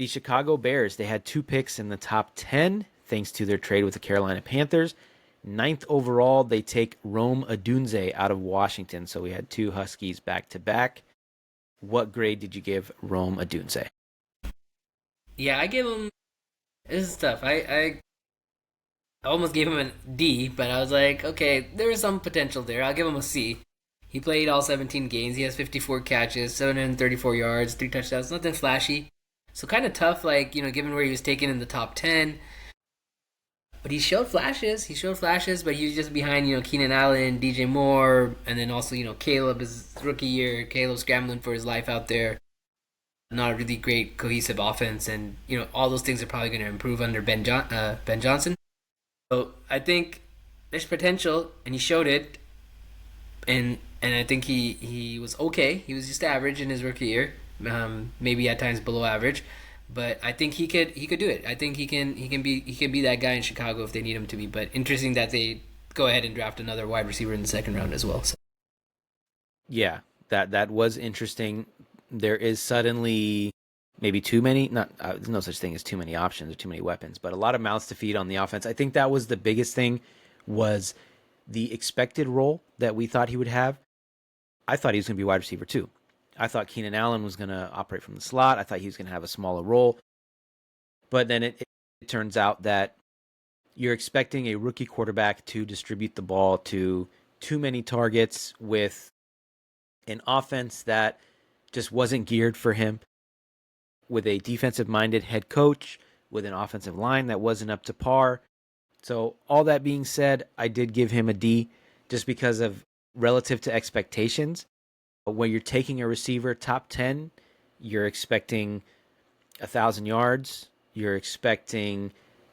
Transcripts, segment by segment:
The Chicago Bears, they had 2 picks in the top 10 thanks to their trade with the Carolina Panthers. Ninth overall, they take Rome Odunze out of Washington. So we had 2 Huskies back to back. What grade did you give Rome Odunze? Yeah, I give him. This is tough. I almost gave him a D, but I was like, okay, there is some potential there. I'll give him a C. He played all 17 games. He has 54 catches, 734 yards, 3 touchdowns. Nothing flashy. So kind of tough, like, given where he was taken in the top 10. But he showed flashes. He showed flashes, but he was just behind, Keenan Allen, DJ Moore, and then also, Caleb, his rookie year. Caleb scrambling for his life out there. Not a really great cohesive offense, and all those things are probably going to improve under Ben Johnson. So I think there's potential, and he showed it, and I think he was okay. He was just average in his rookie year, maybe at times below average, but I think he could do it. I think he can be that guy in Chicago if they need him to be. But interesting that they go ahead and draft another wide receiver in the second round as well. So. Yeah, that was interesting. There is suddenly maybe too many, not there's no such thing as too many options or too many weapons, but a lot of mouths to feed on the offense. I think that was the biggest thing, was the expected role that we thought he would have. I thought he was going to be wide receiver too. I thought Keenan Allen was going to operate from the slot. I thought he was going to have a smaller role. But then it turns out that you're expecting a rookie quarterback to distribute the ball to too many targets with an offense that just wasn't geared for him, with a defensive-minded head coach, with an offensive line that wasn't up to par. So all that being said, I did give him a D just because of relative to expectations. When you're taking a receiver top 10, you're expecting 1,000 yards. You're expecting,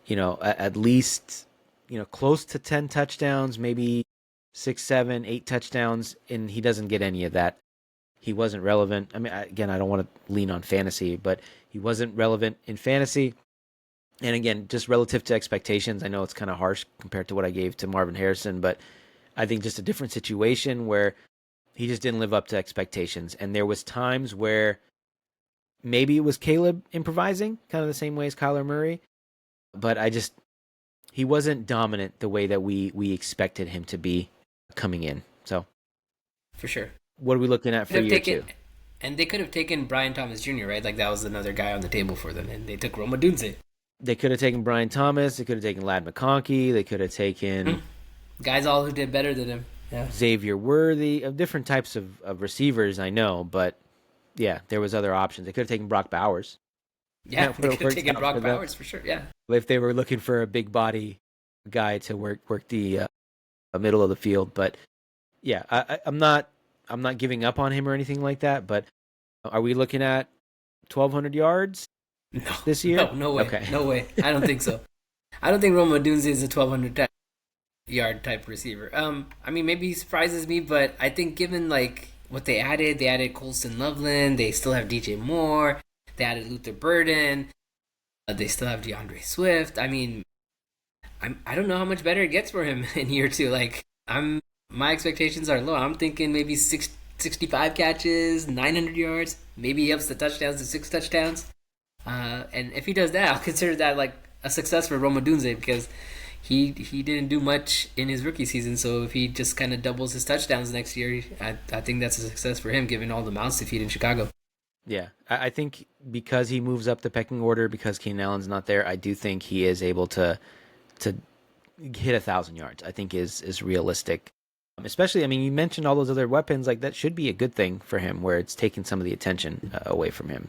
at least, close to 10 touchdowns, maybe 6, 7, 8 touchdowns, and he doesn't get any of that. He wasn't relevant. I mean, again, I don't want to lean on fantasy, but he wasn't relevant in fantasy. And again, just relative to expectations, I know it's kind of harsh compared to what I gave to Marvin Harrison, but I think just a different situation where he just didn't live up to expectations. And there was times where maybe it was Caleb improvising, kind of the same way as Kyler Murray, but he wasn't dominant the way that we expected him to be coming in. So For sure. what are we looking at for Could have year taken, two? and they could have taken Brian Thomas Jr., right? Like that was another guy on the table for them, and they took Rome Odunze. They could have taken Brian Thomas. They could have taken Lad McConkey. They could have taken Guys all who did better than him. Yeah. Xavier Worthy, of different types of receivers, I know. But, yeah, there was other options. They could have taken Brock Bowers. Yeah, That they would could have have worked taken out Brock for them. Bowers for sure. Yeah. If they were looking for a big body guy to work the middle of the field. But, yeah, I'm not giving up on him or anything like that. But are we looking at 1,200 yards No, this year? no way. Okay. No way. I don't think so. I don't think Rome Odunze is a 1,200 yard type receiver. I mean, maybe he surprises me, but I think given like what they added Colston Loveland. They still have DJ Moore. They added Luther Burden. They still have DeAndre Swift. I mean, I don't know how much better it gets for him in year two. Like my expectations are low. I'm thinking maybe 65 catches, 900 yards. Maybe he ups the touchdowns to 6 touchdowns. And if he does that, I'll consider that like a success for Rome Odunze because he didn't do much in his rookie season. So if he just kind of doubles his touchdowns next year, I think that's a success for him given all the mouths to feed in Chicago. Yeah, I think because he moves up the pecking order, because Keenan Allen's not there, I do think he is able to hit 1,000 yards. I think is realistic. Especially, I mean, you mentioned all those other weapons. Like that should be a good thing for him, where it's taking some of the attention away from him.